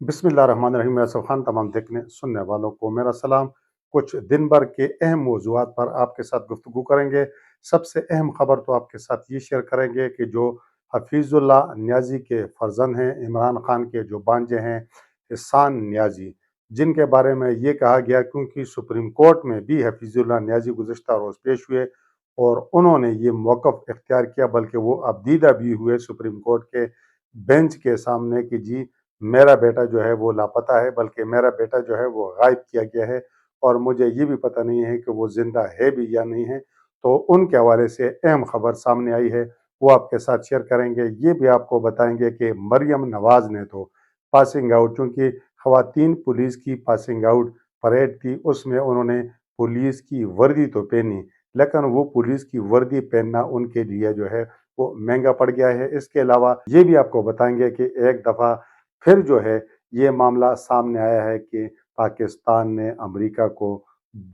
बिस्मिल्लाहिर्रहमानिर्रहीम। मैं असफ खान तमाम देखने सुनने वालों को मेरा सलाम। कुछ दिन भर के अहम मौज़ूआत पर आपके साथ गुफ्तगू करेंगे। सबसे अहम खबर तो आपके साथ ये शेयर करेंगे कि जो हफीज़ुल्लाह नियाज़ी के फ़र्जंद हैं, इमरान खान के जो भांजे हैं एहसान नियाज़ी, जिनके बारे में ये कहा गया क्योंकि सुप्रीम कोर्ट में भी हफीज़ुल्लाह नियाज़ी गुज़िश्ता रोज़ पेश हुए और उन्होंने ये मौक़िफ़ इख्तियार किया, बल्कि वो अबदीदा भी हुए सुप्रीम कोर्ट के बेंच के सामने कि जी मेरा बेटा जो है वो लापता है, बल्कि मेरा बेटा जो है वो गायब किया गया है और मुझे ये भी पता नहीं है कि वो ज़िंदा है भी या नहीं है। तो उनके हवाले से अहम खबर सामने आई है, वो आपके साथ शेयर करेंगे। ये भी आपको बताएंगे कि मरियम नवाज़ ने तो पासिंग आउट, चूँकि ख़वातीन पुलिस की पासिंग आउट परेड थी, उसमें उन्होंने पुलिस की वर्दी तो पहनी, लेकिन वो पुलिस की वर्दी पहनना उनके लिए जो है वो महंगा पड़ गया है। इसके अलावा ये भी आपको बताएंगे कि एक दफ़ा फिर जो है ये मामला सामने आया है कि पाकिस्तान ने अमेरिका को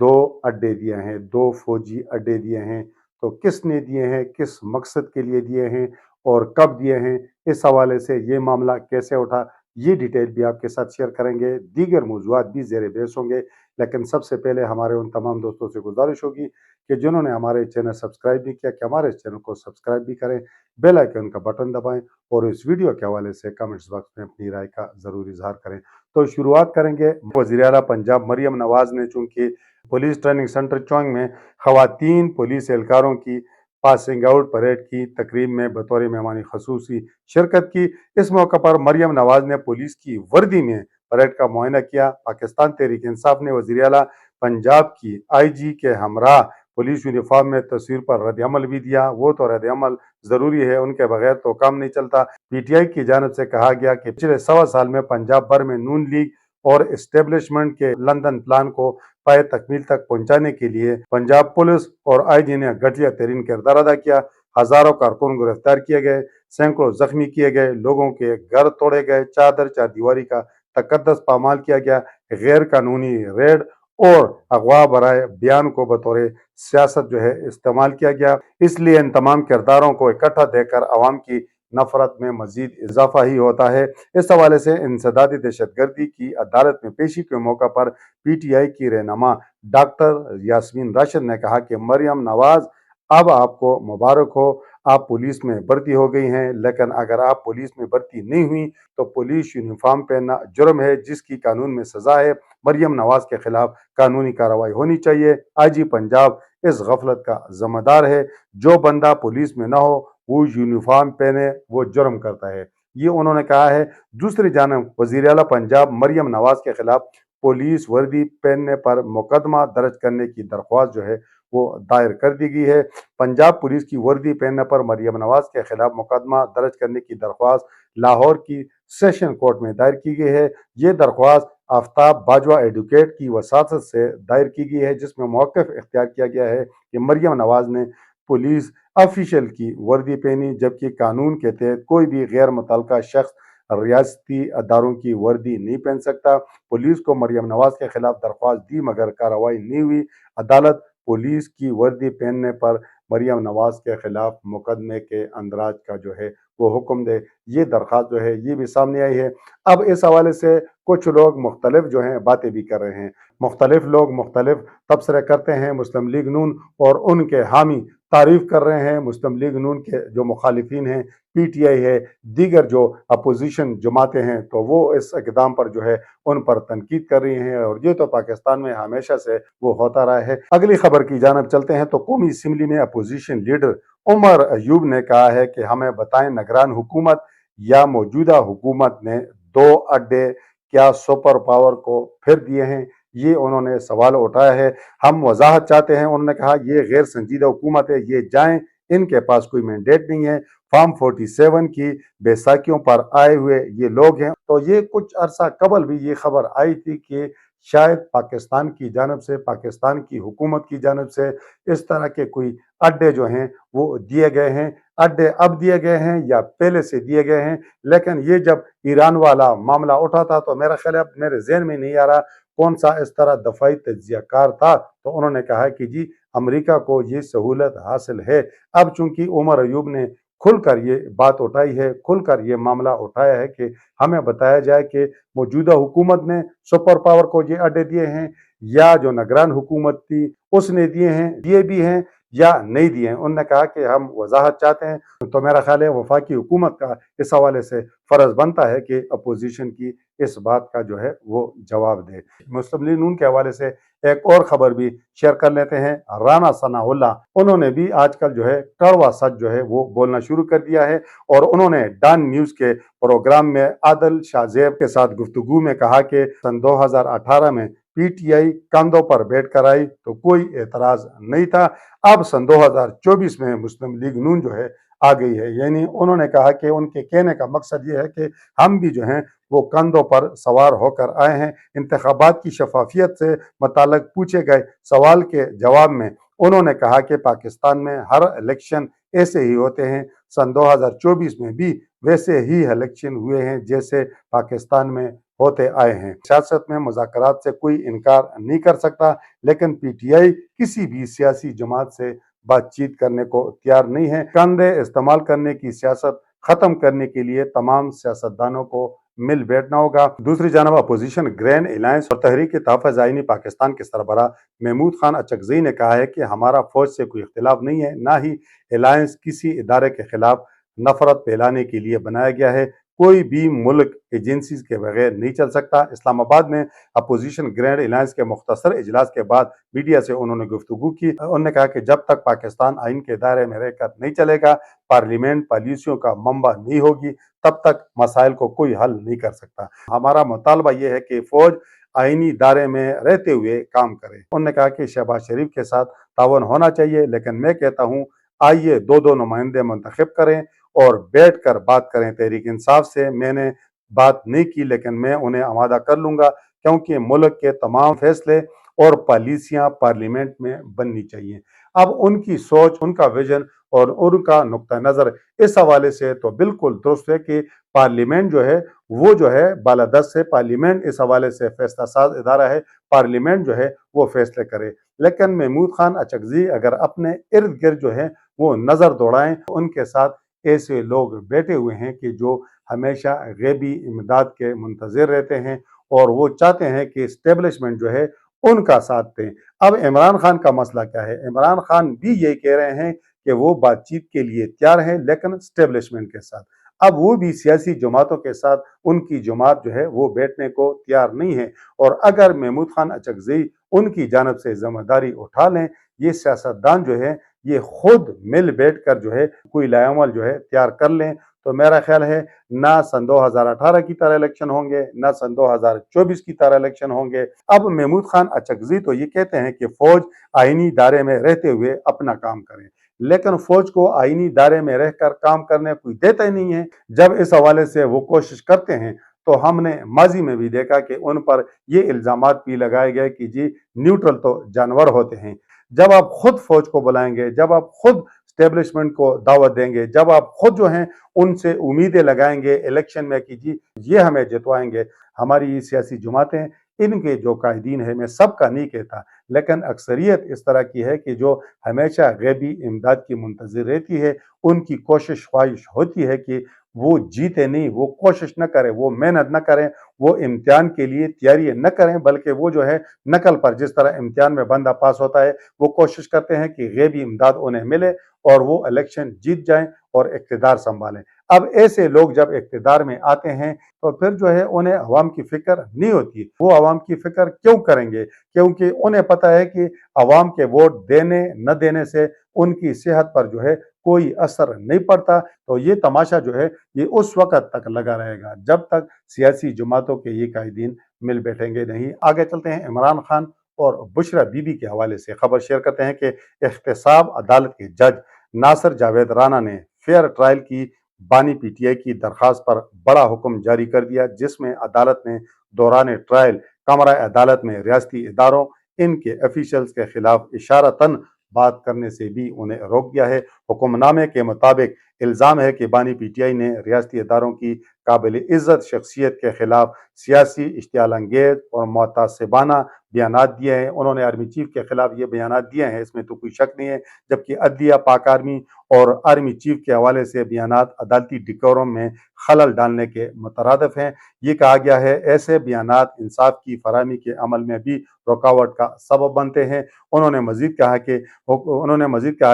2 अड्डे दिए हैं, 2 फौजी अड्डे दिए हैं। तो किसने दिए हैं, किस मकसद के लिए दिए हैं और कब दिए हैं, इस हवाले से ये मामला कैसे उठा, ये डिटेल भी आपके साथ शेयर करेंगे। दीगर मौज़ूआत भी ज़ेर बहस होंगे, लेकिन सबसे पहले हमारे उन तमाम दोस्तों से गुजारिश होगी कि जिन्होंने हमारे चैनल सब्सक्राइब नहीं किया कि हमारे इस चैनल को सब्सक्राइब भी करें, बेल आइकन का बटन दबाएं और इस वीडियो के हवाले से कमेंट्स बॉक्स में अपनी राय का ज़रूर इजहार करें। तो शुरुआत करेंगे। वज़ीर आला पंजाब मरियम नवाज़ ने चूँकि पुलिस ट्रेनिंग सेंटर चौंग में ख़वातीन पुलिस एहलकारों की पासिंग आउट परेड की तकरीब में बतौर मेहमान खसूसी शिरकत की। इस मौके पर मरियम नवाज़ ने पुलिस की वर्दी में परेड का मुआयना किया। पाकिस्तान तहरीक इंसाफ ने वज़ीर आला पंजाब की IG के हमरा पुलिस यूनिफॉर्म में तस्वीर पर रद्द अमल भी दिया। वो तो रद्द अमल ज़रूरी है, उनके बगैर तो काम नहीं चलता। PTI की जानब से कहा गया कि पिछले 1.25 साल में पंजाब भर में नून लीग और इस्टेब्लिशमेंट के लंदन प्लान को पाए तकमील तक पहुंचाने के लिए पंजाब पुलिस और IG ने घटिया तरीन किरदार अदा किया। हजारों कारकुन गिरफ्तार किए गए, सैकड़ों जख्मी किए गए, लोगों के घर तोड़े गए, चादर चारदीवारी का तकद्दस पामाल किया गया, गैर कानूनी रेड और अगवा बराए बयान को बतौर सियासत जो है इस्तेमाल किया गया। इसलिए इन तमाम किरदारों को इकट्ठा देखकर अवाम की नफरत में मजीद इजाफा ही होता है। इस हवाले से इंसदादी दहशतगर्दी की अदालत में पेशी के मौका पर PTI की रहनुमा डॉक्टर यास्मीन राशिद ने कहा कि मरियम नवाज, अब आपको मुबारक हो, आप पुलिस में भर्ती हो गई हैं, लेकिन अगर आप पुलिस में भर्ती नहीं हुई तो पुलिस यूनिफॉर्म पहनना जुर्म है जिसकी कानून में सजा है। मरियम नवाज के खिलाफ कानूनी कार्रवाई होनी चाहिए। IG पंजाब इस गफलत का जिम्मेदार है। जो बंदा पुलिस में ना हो वो यूनिफॉर्म पहने, वो जुर्म करता है, ये उन्होंने कहा है। दूसरी जानब वज़ीर आला पंजाब मरियम नवाज के खिलाफ पुलिस वर्दी पहनने पर मुकदमा दर्ज करने की दरख्वास्त जो है वो दायर कर दी गई है। पंजाब पुलिस की वर्दी पहनने पर मरियम नवाज के खिलाफ मुकदमा दर्ज करने की दरख्वास्त लाहौर की सेशन कोर्ट में दायर की गई है। ये दरख्वास्त आफ्ताब बाजवा एडवोकेट की वसातत से दायर की गई है, जिसमें मौक़िफ़ इख्तियार किया गया है कि मरियम नवाज ने पुलिस ऑफिशियल की वर्दी पहनी, जबकि कानून के तहत कोई भी गैर मुतल्लका शख्स रियासती अदारों की वर्दी नहीं पहन सकता। पुलिस को मरियम नवाज के खिलाफ दरख्वास्त दी मगर कार्रवाई नहीं हुई। अदालत पुलिस की वर्दी पहनने पर मरियम नवाज के खिलाफ मुकदमे के अंदराज का जो है वो हुक्म दे। ये दरख्वास्त जो है ये भी सामने आई है। अब इस हवाले से कुछ लोग मुख्तलिफ जो हैं बातें भी कर रहे हैं। मुख्तलिफ लोग मुख्तलिफ तबसरे करते हैं। मुस्लिम लीग नून और उनके हामी तारीफ कर रहे हैं। मुस्लिम लीग नून के जो मुखालिफिन हैं, PTI है, दीगर जो अपोजिशन जमातें हैं, तो वो इस इक़दाम पर जो है उन पर तनकीद कर रही हैं और ये तो पाकिस्तान में हमेशा से वो होता रहा है। अगली खबर की जानब चलते हैं तो कौमी असम्बली में अपोजिशन लीडर उमर अयूब ने कहा है कि हमें बताएं, निगरान हुकूमत या मौजूदा हुकूमत ने 2 अड्डे क्या सुपर पावर को फिर दिए हैं? ये उन्होंने सवाल उठाया है। हम वजाहत चाहते हैं। उन्होंने कहा ये गैर संजीदा हुकूमत है, ये जाएं, इनके पास कोई मैंडेट नहीं है। फॉर्म 47 की बैसाखियों पर आए हुए ये लोग हैं। तो ये कुछ अरसा कबल भी ये खबर आई थी कि शायद पाकिस्तान की जानब से, पाकिस्तान की हुकूमत की जानब से इस तरह के कोई अड्डे जो हैं वो दिए गए हैं। अड्डे अब दिए गए हैं या पहले से दिए गए हैं, लेकिन ये जब ईरान वाला मामला उठा था तो मेरा ख्याल है, अब मेरे जहन में नहीं आ रहा कौन सा इस तरह दफाई तज्जिया कार था, तो उन्होंने कहा कि जी अमेरिका को ये सहूलत हासिल है। अब चूंकि उमर अयूब ने खुल कर ये बात उठाई है, खुल कर ये मामला उठाया है कि हमें बताया जाए कि मौजूदा हुकूमत ने सुपर पावर को ये अड्डे दिए हैं या जो निगरान हुकूमत थी उसने दिए भी हैं या नहीं दिए हैं। उन्होंने कहा कि हम वजाहत चाहते हैं। तो मेरा ख्याल है वफाकी हुकूमत का इस हवाले से फ़र्ज बनता है कि अपोजिशन की इस बात का जो है वो जवाब दे। मुस्लिम लीग नून के हवाले से एक और खबर भी शेयर कर लेते हैं। राना सनाउल्लाह उन्होंने भी आजकल जो है कड़वा सच जो है वो बोलना शुरू कर दिया है और उन्होंने डॉन न्यूज़ के प्रोग्राम में आदिल शाहजेब के साथ गुफ्तगू में कहा कि सन 2018 में पीटीआई कंधों पर बैठ कर आई तो कोई एतराज नहीं था। अब सन 2024 में मुस्लिम लीग नून जो है आ गई है। यानी उन्होंने कहा कि उनके कहने का मकसद ये है कि हम भी जो हैं वो कंधों पर सवार होकर आए हैं। इंतखाबात की शफाफियत से मुताल्लिक पूछे गए सवाल के जवाब में उन्होंने कहा कि पाकिस्तान में हर इलेक्शन ऐसे ही होते हैं। सन 2024 में भी वैसे ही इलेक्शन हुए हैं जैसे पाकिस्तान में होते आए हैं। सियासत में मुज़ाकरात से कोई इनकार नहीं कर सकता, लेकिन पीटीआई किसी भी सियासी जमात से बातचीत करने को तैयार नहीं है। कंधे इस्तेमाल करने की सियासत खत्म करने के लिए तमाम सियासतदानों को मिल बैठना होगा। दूसरी जानब अपोजिशन ग्रैंड अलायंस और तहरीक तहफ़्फ़ुज़ आईनी पाकिस्तान के सरबराह महमूद खान अचकज़ई ने कहा है कि हमारा फौज से कोई इख्तिलाफ नहीं है, ना ही अलायंस किसी इदारे के खिलाफ नफरत फैलाने के लिए बनाया गया है। कोई भी मुल्क एजेंसीज के बगैर नहीं चल सकता। इस्लामाबाद में अपोजिशन ग्रैंड अलायंस के मुख्तसर इजलास के बाद मीडिया से उन्होंने गुफ्तगू की। उन्होंने कहा कि जब तक पाकिस्तान आइन के दायरे में रहकर नहीं चलेगा, पार्लियामेंट पॉलिसियों का मंबा नहीं होगी, तब तक मसाइल को कोई हल नहीं कर सकता। हमारा मुतालबा यह है कि फौज आइनी दायरे में रहते हुए काम करे। उन्होंने कहा कि शहबाज शरीफ के साथ तावन होना चाहिए, लेकिन मैं कहता हूँ आइए दो नुमाइंदे मुंतखब करें और बैठ कर बात करें। तहरीक इंसाफ से मैंने बात नहीं की, लेकिन मैं उन्हें आमादा कर लूँगा, क्योंकि मुल्क के तमाम फैसले और पॉलिसियाँ पार्लियामेंट में बननी चाहिए। अब उनकी सोच, उनका विजन और उनका नुक्ता नज़र इस हवाले से तो बिल्कुल दुरुस्त है कि पार्लियामेंट जो है वो जो है बालादस्त है। पार्लियामेंट इस हवाले से फैसला साज इदारा है, पार्लियामेंट जो है वो फैसले करे। लेकिन महमूद खान अचकज़ई अगर अपने इर्द गिर्द जो है वो नज़र दौड़ाएं, उनके साथ ऐसे लोग बैठे हुए हैं कि जो हमेशा गैबी इमदाद के मुंतज़िर रहते हैं और वो चाहते हैं कि इस्टेब्लिशमेंट जो है उनका साथ दें। अब इमरान खान का मसला क्या है? इमरान खान भी ये कह रहे हैं कि वो बातचीत के लिए तैयार हैं, लेकिन इस्टेब्लिशमेंट के साथ। अब वो भी सियासी जमातों के साथ उनकी जमात जो है वो बैठने को तैयार नहीं है। और अगर महमूद खान अचकज़ई उनकी जानब से जिम्मेदारी उठा लें, ये सियासतदान जो है ये खुद मिल बैठ कर जो है कोई लायामल जो है तैयार कर लें, तो मेरा ख्याल है ना सन 2018 की तरह इलेक्शन होंगे, ना सन 2024 की तरह इलेक्शन होंगे। अब महमूद खान अचकज़ई तो ये कहते हैं कि फौज आइनी दायरे में रहते हुए अपना काम करें, लेकिन फौज को आइनी दायरे में रहकर काम करने कोई देता ही नहीं है। जब इस हवाले से वो कोशिश करते हैं तो हमने माजी में भी देखा कि उन पर ये इल्ज़ामात भी लगाए गए कि जी न्यूट्रल तो जानवर होते हैं। जब आप खुद फौज को बुलाएंगे, जब आप खुद स्टेब्लिशमेंट को दावत देंगे, जब आप खुद जो हैं उनसे उम्मीदें लगाएंगे इलेक्शन में कि जी ये हमें जितवाएंगे, हमारी ये सियासी जमातें, इनके जो कायदीन है, मैं सबका नहीं कहता, लेकिन अक्सरियत इस तरह की है कि जो हमेशा गैबी इमदाद की मुंतज़िर रहती है, उनकी कोशिश ख्वाहिश होती है कि वो जीते नहीं, वो कोशिश न करें, वो मेहनत न करें, वो इम्तिहान के लिए तैयारी न करें, बल्कि वो जो है नकल पर, जिस तरह इम्तिहान में बंदा पास होता है, वो कोशिश करते हैं कि गैबी इमदाद उन्हें मिले और वो इलेक्शन जीत जाएं और इक़्तिदार संभालें। अब ऐसे लोग जब इक़्तिदार में आते हैं तो फिर जो है उन्हें अवाम की फ़िक्र नहीं होती। वो अवाम की फ़िक्र क्यों करेंगे? क्योंकि उन्हें पता है कि अवाम के वोट देने न देने से उनकी सेहत पर जो है कोई असर नहीं पड़ता। तो ये तमाशा जो है ये उस वक़्त तक लगा रहेगा जब तक सियासी जमातों के ये कायदीन मिल बैठेंगे नहीं। आगे चलते हैं, इमरान खान और बुशरा बीबी के हवाले से खबर शेयर करते हैं कि एहतसाब अदालत के जज नासिर जावेद राना ने फेयर ट्रायल की बानी पीटीआई की दरख्वास्त पर बड़ा हुक्म जारी कर दिया, जिसमें अदालत ने दौरान ट्रायल कमरा अदालत में रियासती इदारों, इनके ऑफिशियल्स के खिलाफ इशारतन बात करने से भी उन्हें रोक दिया है। हुक्मनामे के मुताबिक इल्ज़ाम है कि बानी पीटीआई ने रियासती इदारों की قابل عزت شخصیت کے خلاف سیاسی اشتعال انگیز اور متعصبانہ بیانات دیے ہیں۔ انہوں نے آرمی چیف کے خلاف یہ بیانات دیے ہیں، اس میں تو کوئی شک نہیں ہے، جبکہ عدلیہ، پاک آرمی اور آرمی چیف کے حوالے سے بیانات عدالتی ڈیکورم میں خلل ڈالنے کے مترادف ہیں۔ یہ کہا گیا ہے ایسے بیانات انصاف کی فراہمی کے عمل میں بھی رکاوٹ کا سبب بنتے ہیں۔ انہوں نے مزید کہا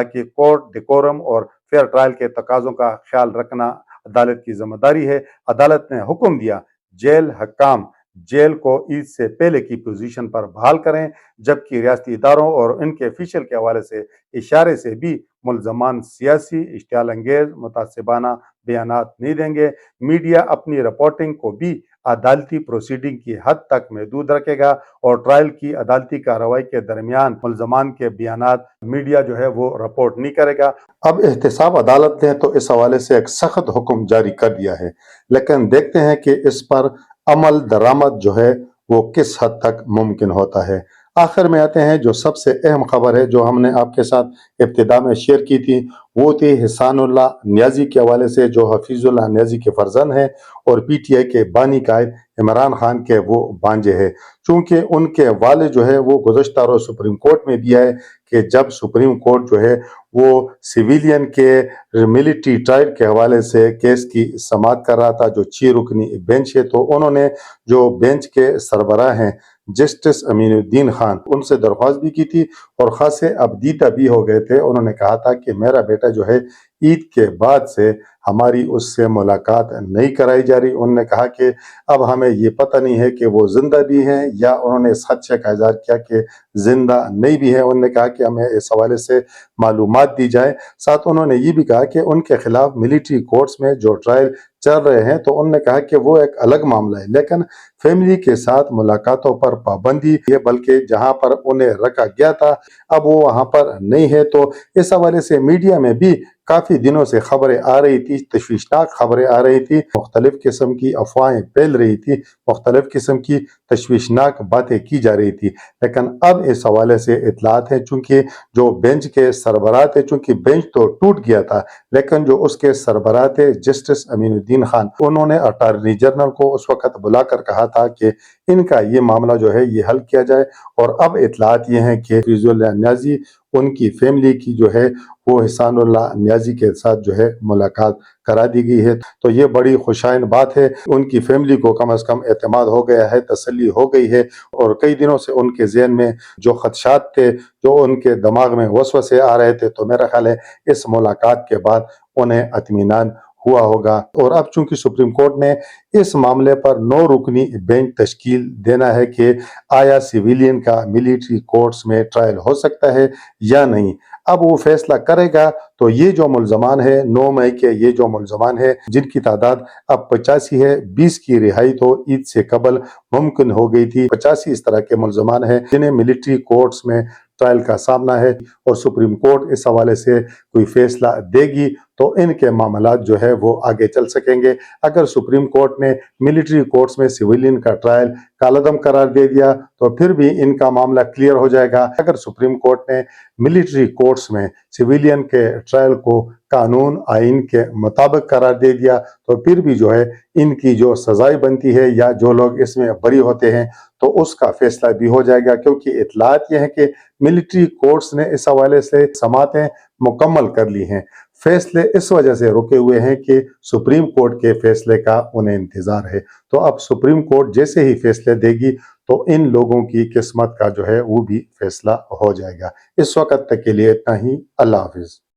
کہ کورٹ ڈیکورم اور فیئر ٹرائل کے تقاضوں کا خیال رکھنا عدالت کی ذمہ داری ہے۔ عدالت نے حکم دیا جیل حکام جیل کو عید سے پہلے کی پوزیشن پر بحال کریں، جبکہ ریاستی اداروں اور ان کے افیشل کے حوالے سے اشارے سے بھی ملزمان سیاسی اشتعال انگیز متعصبانہ بیانات نہیں دیں گے۔ میڈیا اپنی رپورٹنگ کو بھی عدالتی پروسیڈنگ کی حد تک محدود رکھے گا اور ٹرائل کی عدالتی کارروائی کے درمیان ملزمان کے بیانات میڈیا وہ رپورٹ نہیں کرے گا۔ اب احتساب عدالت نے تو اس حوالے سے ایک سخت حکم جاری کر دیا ہے، لیکن دیکھتے ہیں کہ اس پر عمل درآمد وہ کس حد تک ممکن ہوتا ہے۔ آخر میں آتے ہیں جو سب سے اہم خبر ہے جو ہم نے آپ کے ساتھ ابتدا میں شیئر کی تھی، وہ تھی احسان اللہ نیازی کے حوالے سے، جو حفیظ اللہ نیازی کے فرزند ہیں اور پی ٹی آئی کے بانی قائد عمران خان کے وہ بانجے ہیں۔ چونکہ ان کے والد وہ گزشتہ روز سپریم کورٹ میں بھی آئے کہ جب سپریم کورٹ وہ سویلین کے ملٹری ٹرائل کے حوالے سے کیس کی سماعت کر رہا تھا، جو 6 رکنی بینچ ہے، تو انہوں نے جو بینچ کے سربراہ ہیں جسٹس امین الدین خان، ان سے درخواست بھی کی تھی اور خاصے ابدیدہ بھی ہو گئے تھے۔ انہوں نے کہا تھا کہ میرا بیٹا عید کے بعد سے ہماری اس سے ملاقات نہیں کرائی جا رہی۔ انہوں نے کہا کہ اب ہمیں یہ پتہ نہیں ہے کہ وہ زندہ بھی ہیں، یا انہوں نے اس خدشے کا اظہار کیا کہ زندہ نہیں بھی ہیں۔ انہوں نے کہا کہ ہمیں اس حوالے سے معلومات دی جائے۔ ساتھ انہوں نے یہ بھی کہا کہ ان کے خلاف ملٹری کورٹس میں جو ٹرائل چل رہے ہیں، تو انہوں نے کہا کہ وہ ایک الگ معاملہ ہے، لیکن فیملی کے ساتھ ملاقاتوں پر پابندی ہے، بلکہ جہاں پر انہیں رکھا گیا تھا اب وہ وہاں پر نہیں ہے۔ تو اس حوالے سے میڈیا میں بھی کافی دنوں سے خبریں آ رہی تھی، تشویشناک خبریں آ رہی تھی، مختلف قسم کی افواہیں پھیل رہی تھی، مختلف قسم کی تشویشناک باتیں کی جا رہی تھی، لیکن اب اس حوالے سے اطلاعات ہیں، چونکہ جو بینچ کے سربراہ تھے، چونکہ بینچ تو ٹوٹ گیا تھا، لیکن جو اس کے سربراہ تھے جسٹس امین الدین خان، انہوں نے اٹارنی جنرل کو اس وقت بلا کر کہا تھا کہ ان کا یہ معاملہ یہ حل کیا جائے، اور اب اطلاعات یہ ہیں کہ حفیظ اللہ نیازی ان کی فیملی کی وہ احسان اللہ نیازی کے ساتھ ملاقات کرا دی گئی ہے۔ تو یہ بڑی خوشائن بات ہے، ان کی فیملی کو کم از کم اعتماد ہو گیا ہے، تسلی ہو گئی ہے، اور کئی دنوں سے ان کے ذہن میں جو خدشات تھے، جو ان کے دماغ میں وسوسے آ رہے تھے، تو میرا خیال ہے اس ملاقات کے بعد انہیں اطمینان ہوا ہوگا۔ اور اب چونکہ سپریم کورٹ نے اس معاملے پر 9 رکنی بینچ تشکیل دینا ہے کہ آیا سویلین کا ملٹری کورٹس میں ٹرائل ہو سکتا ہے یا نہیں، اب وہ فیصلہ کرے گا۔ تو یہ جو ملزمان ہے 9 مئی کے، یہ جو ملزمان ہے جن کی تعداد اب 85 ہے، 20 کی رہائی تو عید سے قبل ممکن ہو گئی تھی، 85 اس طرح کے ملزمان ہیں جنہیں ملٹری کورٹس میں ٹرائل کا سامنا ہے، اور سپریم کورٹ اس حوالے سے کوئی فیصلہ دے گی تو ان کے معاملات وہ آگے چل سکیں گے۔ اگر سپریم کورٹ نے ملٹری کورٹس میں سویلین کا ٹرائل کالعدم قرار دے دیا تو پھر بھی ان کا معاملہ کلیئر ہو جائے گا۔ اگر سپریم کورٹ نے ملٹری کورٹس میں سویلین کے ٹرائل کو قانون آئین کے مطابق قرار دے دیا تو پھر بھی ان کی جو سزائیں بنتی ہے، یا جو لوگ اس میں بری ہوتے ہیں، تو اس کا فیصلہ بھی ہو جائے گا، کیونکہ اطلاعات یہ ہے کہ ملٹری کورٹس نے اس حوالے سے سماعتیں مکمل کر لی ہیں۔ فیصلے اس وجہ سے رکے ہوئے ہیں کہ سپریم کورٹ کے فیصلے کا انہیں انتظار ہے۔ تو اب سپریم کورٹ جیسے ہی فیصلے دے گی تو ان لوگوں کی قسمت کا وہ بھی فیصلہ ہو جائے گا۔ اس وقت تک کے لیے اتنا ہی۔ اللہ حافظ۔